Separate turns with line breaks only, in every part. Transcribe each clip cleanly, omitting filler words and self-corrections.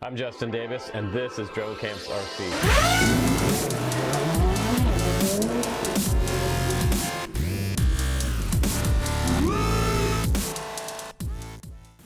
I'm Justin Davis, and this is Joe Camp's RC.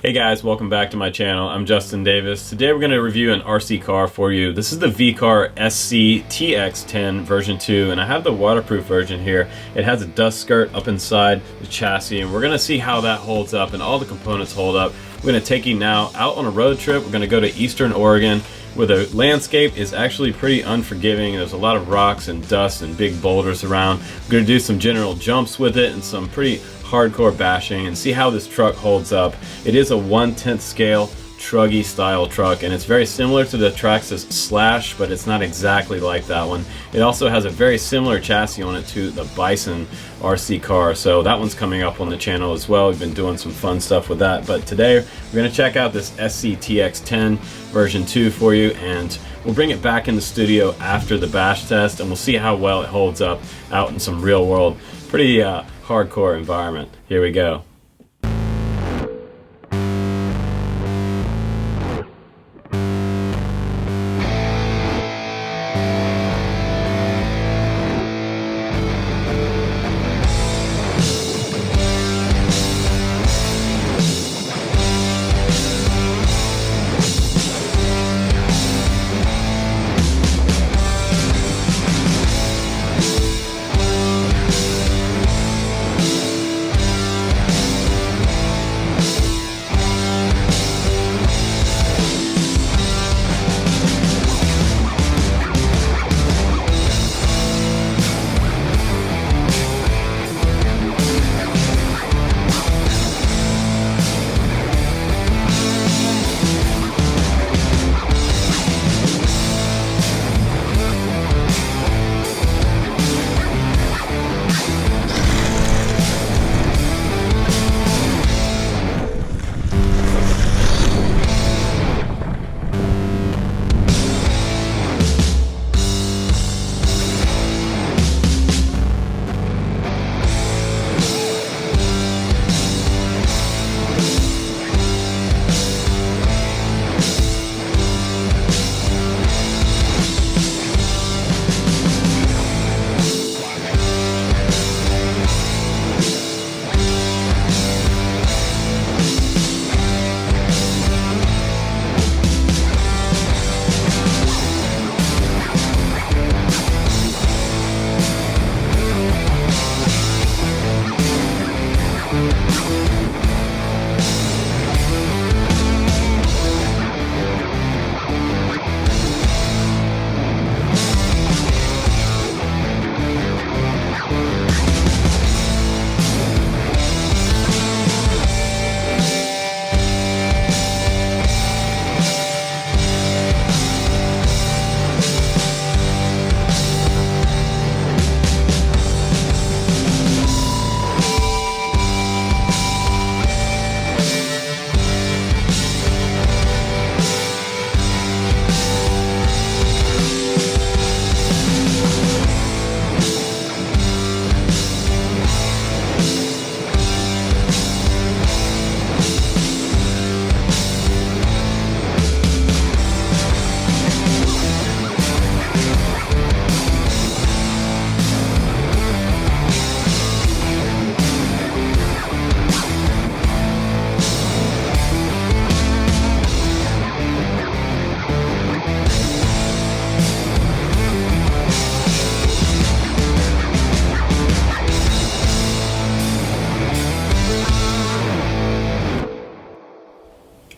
Hey guys, welcome back to my channel. I'm Justin Davis. Today we're going to review an RC car for you. This is the VKAR SCTX10 version 2, and I have the waterproof version here. It has a dust skirt up inside the chassis, and we're going to see how that holds up and all the components hold up. We're going to take you now out on a road trip. We're going to go to Eastern Oregon, where the landscape is actually pretty unforgiving. There's a lot of rocks and dust and big boulders around. We're going to do some general jumps with it and some pretty hardcore bashing and see how this truck holds up. It is a 1/10 scale truggy style truck, and it's very similar to the Traxxas Slash, but it's not exactly like that one. It also has a very similar chassis on it to the Bison RC car, so that one's coming up on the channel as well. We've been doing some fun stuff with that, but today we're going to check out this SCTX10 version 2 for you, and we'll bring it back in the studio after the bash test, and we'll see how well it holds up out in some real world, pretty hardcore environment. Here we go.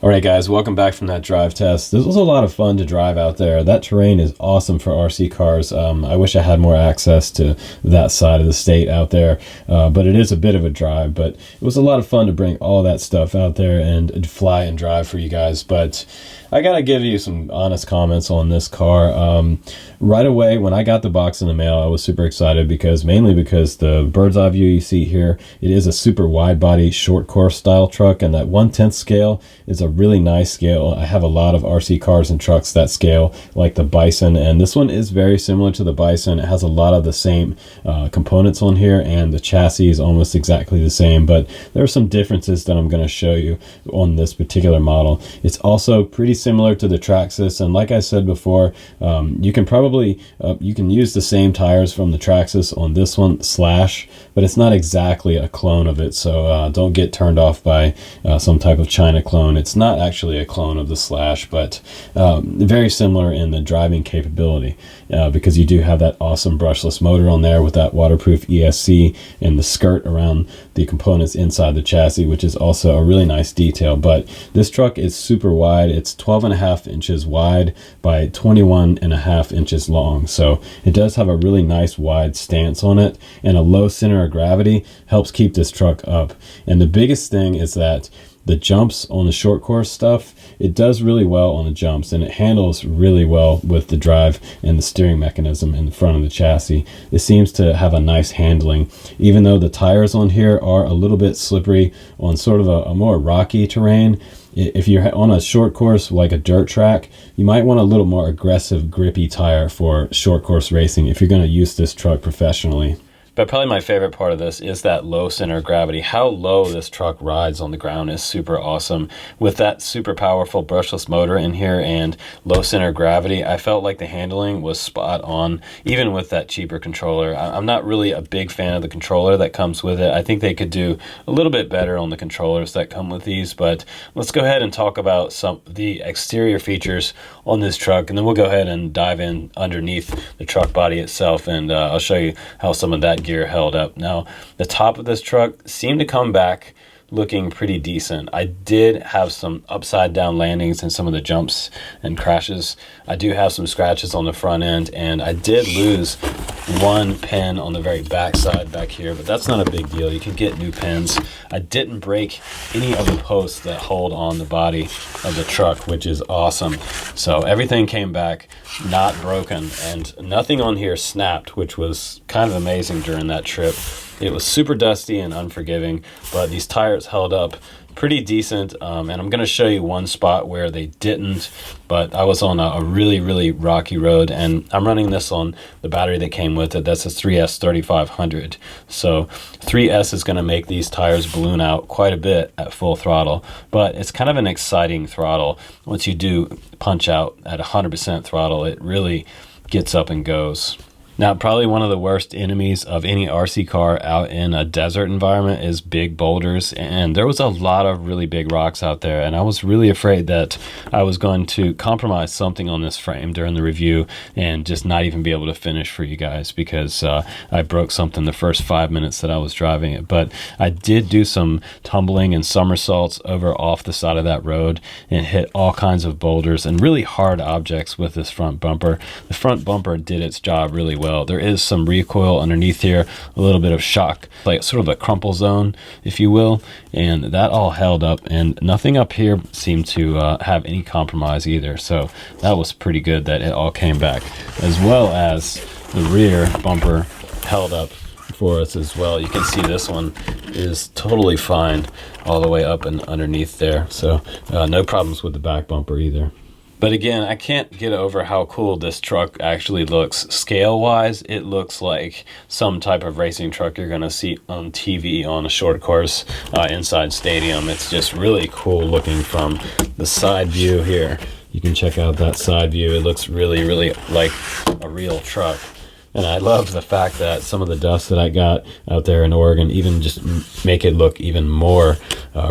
Alright guys, welcome back from that drive test. This was a lot of fun to drive out there. That terrain is awesome for RC cars. I wish I had more access to that side of the state out there, but it is a bit of a drive. But it was a lot of fun to bring all that stuff out there and fly and drive for you guys. But I gotta give you some honest comments on this car. Right away, when I got the box in the mail, I was super excited mainly because the bird's eye view you see here, it is a super wide body, short course style truck, and that 1/10 scale is a really nice scale. I have a lot of RC cars and trucks that scale like the Bison, and this one is very similar to the Bison. It has a lot of the same components on here, and the chassis is almost exactly the same, but there are some differences that I'm going to show you on this particular model. It's also pretty similar to the Traxxas, and like I said before, you can probably you can use the same tires from the Traxxas on this one, Slash, but it's not exactly a clone of it, so don't get turned off by some type of China clone. It's not actually a clone of the Slash, but very similar in the driving capability, because you do have that awesome brushless motor on there with that waterproof ESC and the skirt around the components inside the chassis, which is also a really nice detail. But this truck is super wide. It's 12.5 inches wide by 21.5 inches long, so it does have a really nice wide stance on it, and a low center of gravity helps keep this truck up. And the biggest thing is that the jumps on the short course stuff, it does really well on the jumps, and it handles really well with the drive and the steering mechanism in the front of the chassis. It seems to have a nice handling, even though the tires on here are a little bit slippery on sort of a more rocky terrain. If you're on a short course like a dirt track, you might want a little more aggressive, grippy tire for short course racing if you're going to use this truck professionally. But probably my favorite part of this is that low center of gravity. How low this truck rides on the ground is super awesome. With that super powerful brushless motor in here and low center of gravity, I felt like the handling was spot on, even with that cheaper controller. I'm not really a big fan of the controller that comes with it. I think they could do a little bit better on the controllers that come with these, but let's go ahead and talk about some of the exterior features on this truck, and then we'll go ahead and dive in underneath the truck body itself, and I'll show you how some of that gear held up. Now, the top of this truck seemed to come back looking pretty decent. I did have some upside down landings in some of the jumps and crashes. I do have some scratches on the front end, and I did lose one pin on the very back side back here, but that's not a big deal. You can get new pins. I didn't break any of the posts that hold on the body of the truck, which is awesome. So everything came back not broken, and nothing on here snapped, which was kind of amazing during that trip. It was super dusty and unforgiving, but these tires held up pretty decent, and I'm going to show you one spot where they didn't, but I was on a really, really rocky road, and I'm running this on the battery that came with it. That's a 3S 3500. So 3S is going to make these tires balloon out quite a bit at full throttle, but it's kind of an exciting throttle. Once you do punch out at 100% throttle, it really gets up and goes. Now, probably one of the worst enemies of any RC car out in a desert environment is big boulders, and there was a lot of really big rocks out there, and I was really afraid that I was going to compromise something on this frame during the review and just not even be able to finish for you guys, because I broke something the first 5 minutes that I was driving it. But I did do some tumbling and somersaults over off the side of that road and hit all kinds of boulders and really hard objects with this front bumper. The front bumper did its job really well. There is some recoil underneath here, a little bit of shock, like sort of a crumple zone, if you will, and that all held up, and nothing up here seemed to have any compromise either. So that was pretty good that it all came back, as well as the rear bumper held up for us as well. You can see this one is totally fine all the way up and underneath there, so no problems with the back bumper either. But again, I can't get over how cool this truck actually looks. Scale-wise, it looks like some type of racing truck you're going to see on TV on a short course inside stadium. It's just really cool looking from the side view here. You can check out that side view. It looks really, really like a real truck. And I love the fact that some of the dust that I got out there in Oregon even just make it look even more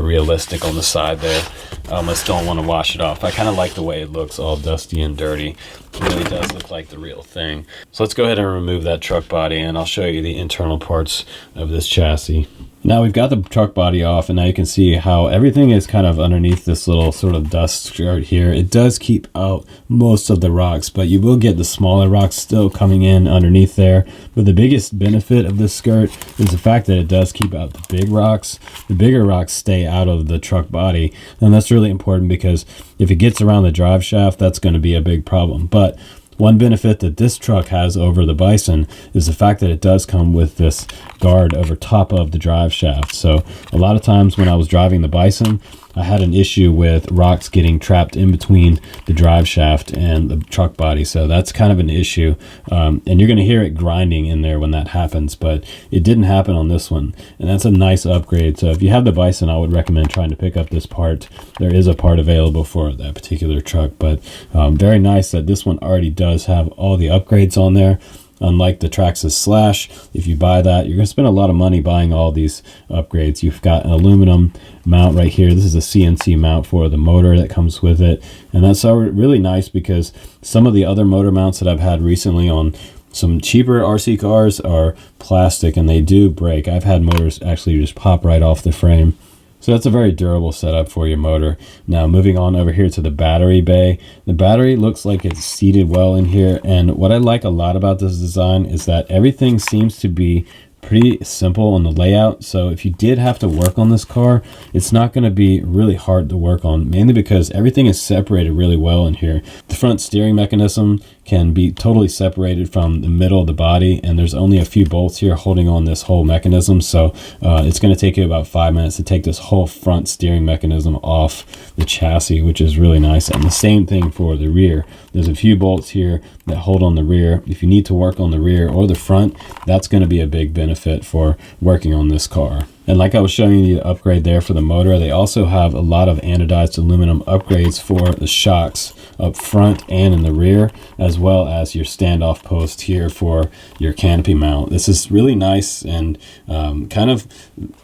realistic on the side there. I almost don't want to wash it off. I kind of like the way it looks all dusty and dirty. It really does look like the real thing. So let's go ahead and remove that truck body, and I'll show you the internal parts of this chassis. Now we've got the truck body off, and now you can see how everything is kind of underneath this little sort of dust skirt here. It does keep out most of the rocks, but you will get the smaller rocks still coming in underneath there. But the biggest benefit of this skirt is the fact that it does keep out the big rocks. The bigger rocks stay out of the truck body, and that's really important because if it gets around the drive shaft, that's going to be a big problem. But one benefit that this truck has over the Bison is the fact that it does come with this guard over top of the drive shaft. So a lot of times when I was driving the Bison, I had an issue with rocks getting trapped in between the drive shaft and the truck body, so that's kind of an issue. And you're going to hear it grinding in there when that happens, but it didn't happen on this one, and that's a nice upgrade. So if you have the Bison, I would recommend trying to pick up this part. There is a part available for that particular truck, but very nice that this one already does have all the upgrades on there. Unlike the Traxxas Slash, if you buy that, you're going to spend a lot of money buying all these upgrades. You've got an aluminum mount right here. This is a CNC mount for the motor that comes with it, and that's really nice because some of the other motor mounts that I've had recently on some cheaper RC cars are plastic and they do break. I've had motors actually just pop right off the frame. So that's a very durable setup for your motor. Now moving on over here to the battery bay. The battery looks like it's seated well in here, and what I like a lot about this design is that everything seems to be pretty simple on the layout. So if you did have to work on this car, it's not going to be really hard to work on, mainly because everything is separated really well in here. The front steering mechanism can be totally separated from the middle of the body, and there's only a few bolts here holding on this whole mechanism, so it's going to take you about 5 minutes to take this whole front steering mechanism off the chassis, which is really nice. And the same thing for the rear. There's a few bolts here that hold on the rear. If you need to work on the rear or the front, that's going to be a big benefit for working on this car. And like I was showing you the upgrade there for the motor, they also have a lot of anodized aluminum upgrades for the shocks up front and in the rear, as well as your standoff post here for your canopy mount. This is really nice, and kind of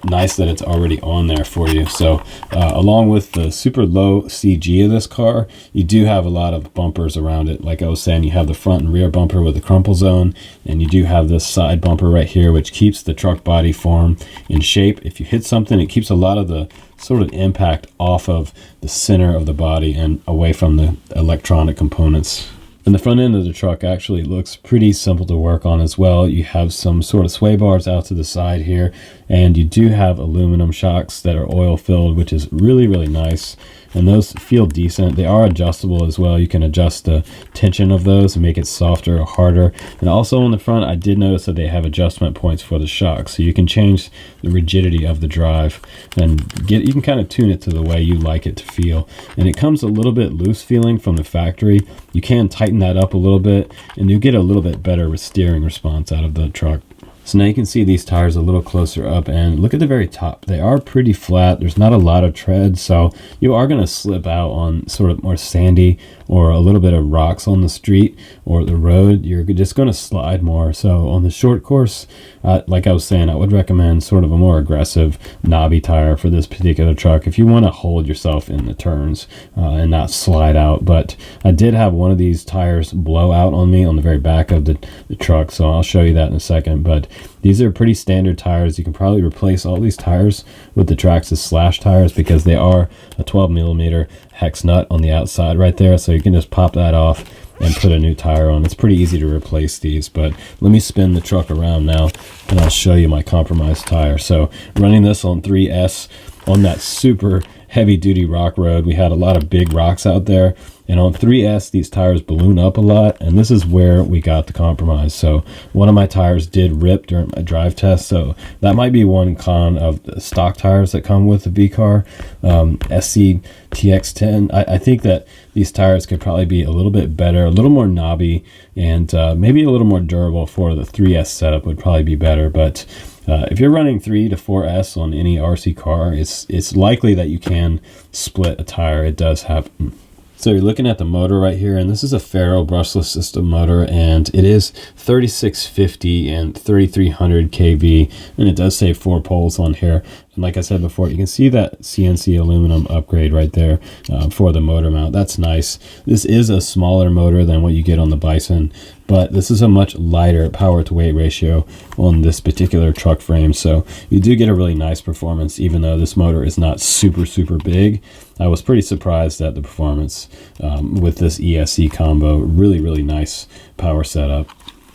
nice that it's already on there for you. So along with the super low CG of this car, you do have a lot of bumpers around it. Like I was saying, you have the front and rear bumper with the crumple zone, and you do have this side bumper right here, which keeps the truck body form in shape. If you hit something, it keeps a lot of the sort of impact off of the center of the body and away from the electronic components. And the front end of the truck actually looks pretty simple to work on as well. You have some sort of sway bars out to the side here, and you do have aluminum shocks that are oil filled, which is really, really nice. And those feel decent. They are adjustable as well. You can adjust the tension of those and make it softer or harder. And also on the front, I did notice that they have adjustment points for the shocks, so you can change the rigidity of the drive and you can kind of tune it to the way you like it to feel. And it comes a little bit loose feeling from the factory. You can tighten that up a little bit, and you get a little bit better steering response out of the truck. So now you can see these tires a little closer up, and look at the very top. They are pretty flat. There's not a lot of tread, so you are going to slip out on sort of more sandy or a little bit of rocks on the street or the road. You're just going to slide more. So on the short course, like I was saying, I would recommend sort of a more aggressive knobby tire for this particular truck if you want to hold yourself in the turns and not slide out. But I did have one of these tires blow out on me on the very back of the truck, so I'll show you that in a second. But these are pretty standard tires. You can probably replace all these tires with the Traxxas Slash tires because they are a 12mm hex nut on the outside right there, so you can just pop that off and put a new tire on. It's pretty easy to replace these. But let me spin the truck around now and I'll show you my compromised tire. So running this on 3S on that super heavy duty rock road, we had a lot of big rocks out there, and on 3S these tires balloon up a lot, and this is where we got the compromise. So one of my tires did rip during my drive test, so that might be one con of the stock tires that come with the VKAR SCTX10. I think that these tires could probably be a little bit better, a little more knobby, and maybe a little more durable for the 3S setup would probably be better. But if you're running 3 to 4S on any RC car, it's likely that you can split a tire. It does happen. So you're looking at the motor right here, and this is a Faro brushless system motor, and it is 3650 and 3300 kV, and it does say 4 poles on here. And like I said before, you can see that CNC aluminum upgrade right there for the motor mount. That's nice. This is a smaller motor than what you get on the Bison, but this is a much lighter power to weight ratio on this particular truck frame, so you do get a really nice performance even though this motor is not super big. I was pretty surprised at the performance with this ESC combo. Really nice power setup.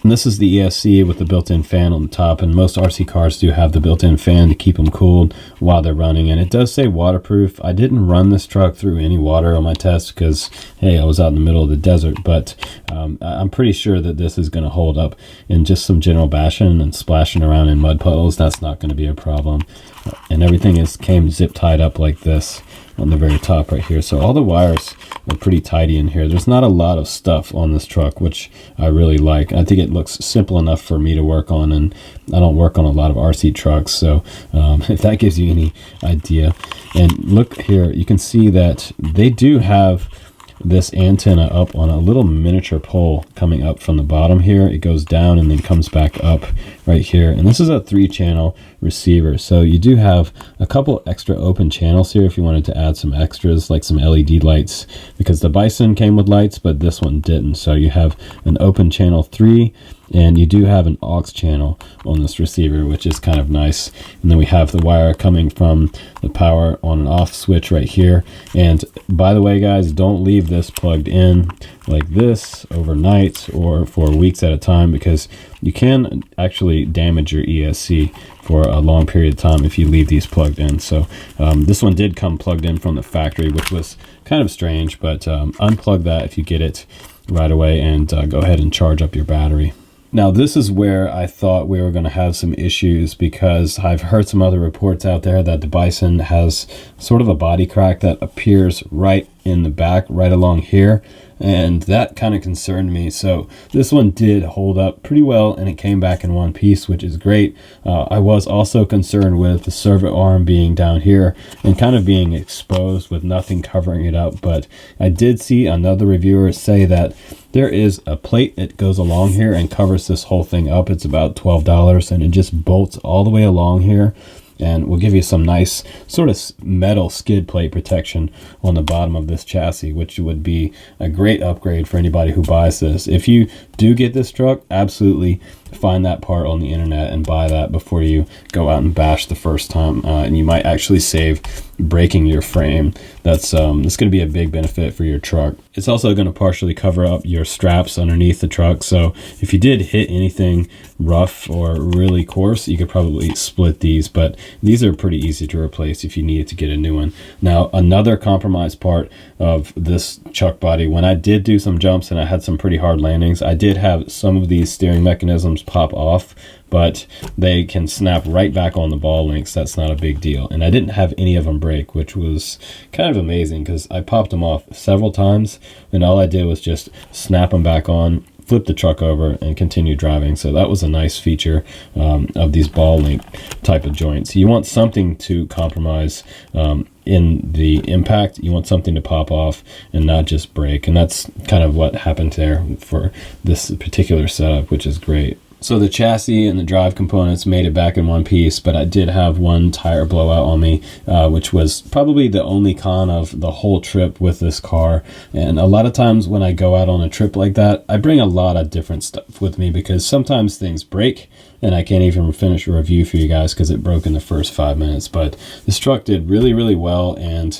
And this is the ESC with the built-in fan on the top, and most RC cars do have the built-in fan to keep them cooled while they're running, and it does say waterproof. I didn't run this truck through any water on my test because, hey, I was out in the middle of the desert, but I'm pretty sure that this is going to hold up in just some general bashing and splashing around in mud puddles. That's not going to be a problem. And everything came zip tied up like this on the very top right here. So all the wires are pretty tidy in here. There's not a lot of stuff on this truck, which I really like. I think it looks simple enough for me to work on, and I don't work on a lot of RC trucks, so if that gives you any idea. And look here, you can see that they do have this antenna up on a little miniature pole coming up from the bottom here. It goes down and then comes back up right here, and this is a 3-channel receiver, so you do have a couple extra open channels here if you wanted to add some extras like some LED lights, because the Bison came with lights but this one didn't. So you have an open channel 3, and you do have an aux channel on this receiver, which is kind of nice. And then we have the wire coming from the power on and off switch right here. And by the way, guys, don't leave this plugged in like this overnight or for weeks at a time, because you can actually damage your ESC for a long period of time if you leave these plugged in. So this one did come plugged in from the factory, which was kind of strange, but unplug that if you get it right away, and go ahead and charge up your battery. Now, this is where I thought we were going to have some issues, because I've heard some other reports out there that the Bison has sort of a body crack that appears right in the back, right along here, and that kind of concerned me. So this one did hold up pretty well, and it came back in one piece, which is great. I was also concerned with the servo arm being down here and kind of being exposed with nothing covering it up, but I did see another reviewer say that there is a plate that goes along here and covers this whole thing up. It's about $12, and it just bolts all the way along here, and will give you some nice sort of metal skid plate protection on the bottom of this chassis, which would be a great upgrade for anybody who buys this. If you do get this truck, absolutely find that part on the internet and buy that before you go out and bash the first time, and you might actually save breaking your frame. That's going to be a big benefit for your truck. It's also going to partially cover up your straps underneath the truck, so if you did hit anything rough or really coarse, you could probably split these, but these are pretty easy to replace if you needed to get a new one. Now, another compromised part of this chuck body, when I did do some jumps and I had some pretty hard landings, I did have some of these steering mechanisms pop off, but they can snap right back on the ball links. That's not a big deal, and I didn't have any of them break, which was kind of amazing, because I popped them off several times and all I did was just snap them back on, flip the truck over, and continue driving. So that was a nice feature of these ball link type of joints. You want something to compromise in the impact. You want something to pop off and not just break, and that's kind of what happened there for this particular setup, which is great. So the chassis and the drive components made it back in one piece, but I did have one tire blowout on me, which was probably the only con of the whole trip with this car. And a lot of times when I go out on a trip like that, I bring a lot of different stuff with me, because sometimes things break and I can't even finish a review for you guys because it broke in the first 5 minutes. But this truck did really, really well, and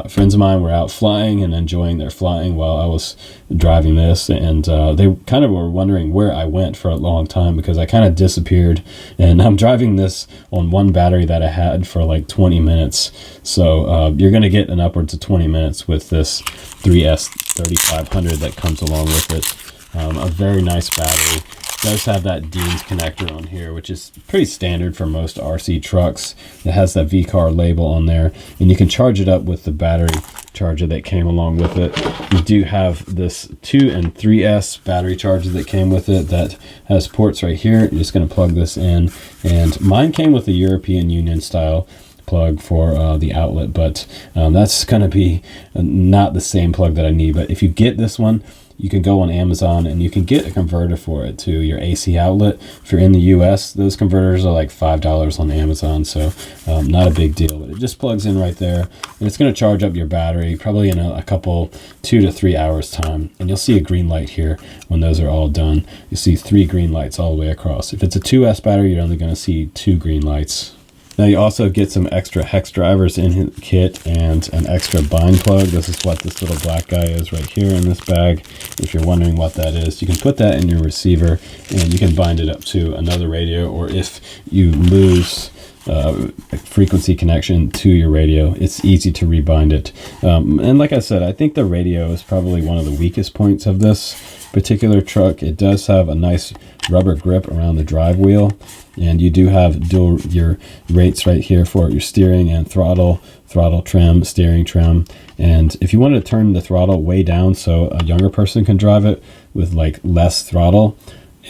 friends of mine were out flying and enjoying their flying while I was driving this, and they kind of were wondering where I went for a long time, because I kind of disappeared, and I'm driving this on one battery that I had for like 20 minutes. So you're going to get an upwards of 20 minutes with this 3S 3500 that comes along with it. A very nice battery. It does have that Dean's connector on here, which is pretty standard for most RC trucks. It has that VKAR label on there, and you can charge it up with the battery charger that came along with it. You do have this 2 and 3S battery charger that came with it that has ports right here. You're just going to plug this in, and mine came with a European Union style plug for the outlet, but that's going to be not the same plug that I need. But if you get this one, you can go on Amazon and you can get a converter for it to your AC outlet. If you're in the US, those converters are like $5 on Amazon, so not a big deal. But it just plugs in right there, and it's going to charge up your battery probably in a couple 2 to 3 hours time. And you'll see a green light here when those are all done. You see 3 green lights all the way across. If it's a 2S battery, you're only going to see 2 green lights. Now you also get some extra hex drivers in the kit and an extra bind plug. This is what this little black guy is right here in this bag. If you're wondering what that is, you can put that in your receiver and you can bind it up to another radio, or if you lose a frequency connection to your radio, it's easy to rebind it. And like I said, I think the radio is probably one of the weakest points of this particular truck. It does have a nice rubber grip around the drive wheel, and you do have dual your rates right here for your steering and throttle throttle trim, steering trim, and if you wanted to turn the throttle way down so a younger person can drive it with like less throttle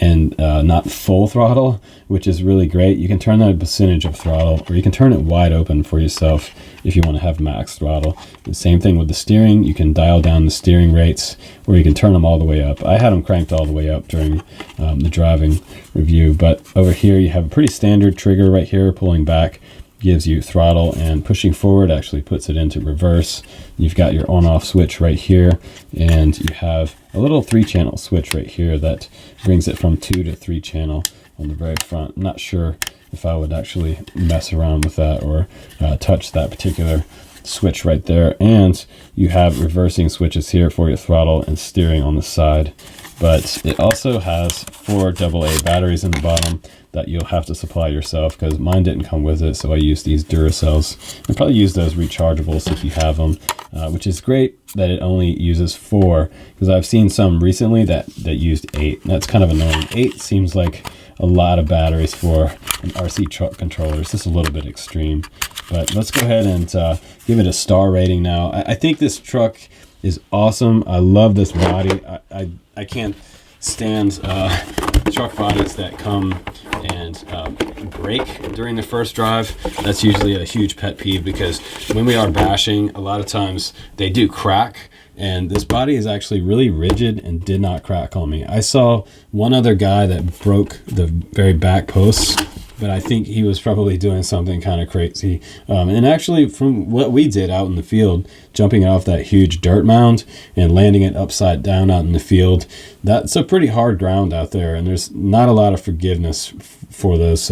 and not full throttle, which is really great, you can turn that a percentage of throttle, or you can turn it wide open for yourself if you want to have max throttle. The same thing with the steering, you can dial down the steering rates, or you can turn them all the way up. I had them cranked all the way up during the driving review, but over here you have a pretty standard trigger right here. Pulling back gives you throttle, and pushing forward actually puts it into reverse. You've got your on-off switch right here, and you have a little 3-channel switch right here that brings it from 2 to 3 channel on the very front. I'm not sure if I would actually mess around with that or touch that particular switch right there. And you have reversing switches here for your throttle and steering on the side, but it also has 4 AA batteries in the bottom that you'll have to supply yourself, because mine didn't come with it, so I used these Duracells. And probably use those rechargeables if you have them, which is great that it only uses 4, because I've seen some recently that used 8. That's kind of annoying. 8 seems like a lot of batteries for an RC truck controller. It's just a little bit extreme, but let's go ahead and give it a star rating now. I think this truck is awesome. I love this body. I can't stand truck bodies that come and break during the first drive. That's usually a huge pet peeve, because when we are bashing, a lot of times they do crack, and this body is actually really rigid and did not crack on me. I saw one other guy that broke the very back posts, but I think he was probably doing something kind of crazy. And actually, from what we did out in the field, jumping off that huge dirt mound and landing it upside down out in the field, that's a pretty hard ground out there, and there's not a lot of forgiveness for those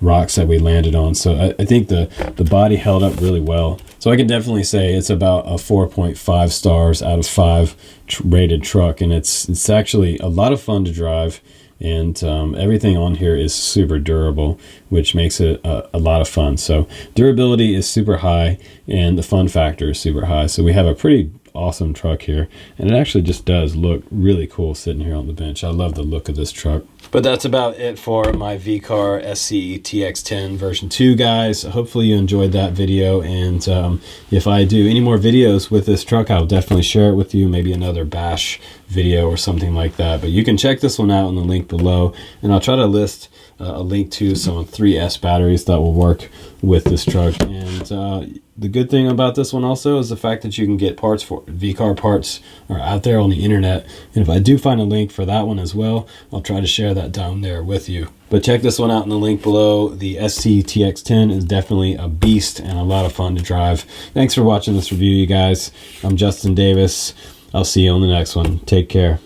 rocks that we landed on. So I think the body held up really well. So I can definitely say it's about a 4.5 stars out of 5 rated truck, and it's actually a lot of fun to drive. And everything on here is super durable, which makes it a lot of fun. So durability is super high, and the fun factor is super high. So we have a pretty awesome truck here, and it actually just does look really cool sitting here on the bench. I love the look of this truck. But that's about it for my VKAR SCTX10 version 2, guys. Hopefully you enjoyed that video, and if I do any more videos with this truck, I'll definitely share it with you, maybe another bash video or something like that. But you can check this one out in the link below, and I'll try to list a link to some 3S batteries that will work with this truck. And the good thing about this one also is the fact that you can get parts for it. VKAR parts are out there on the internet, and if I do find a link for that one as well, I'll try to share that down there with you. But check this one out in the link below. The SCTX10 is definitely a beast and a lot of fun to drive. Thanks for watching this review, you guys. I'm Justin Davis. I'll see you on the next one. Take care.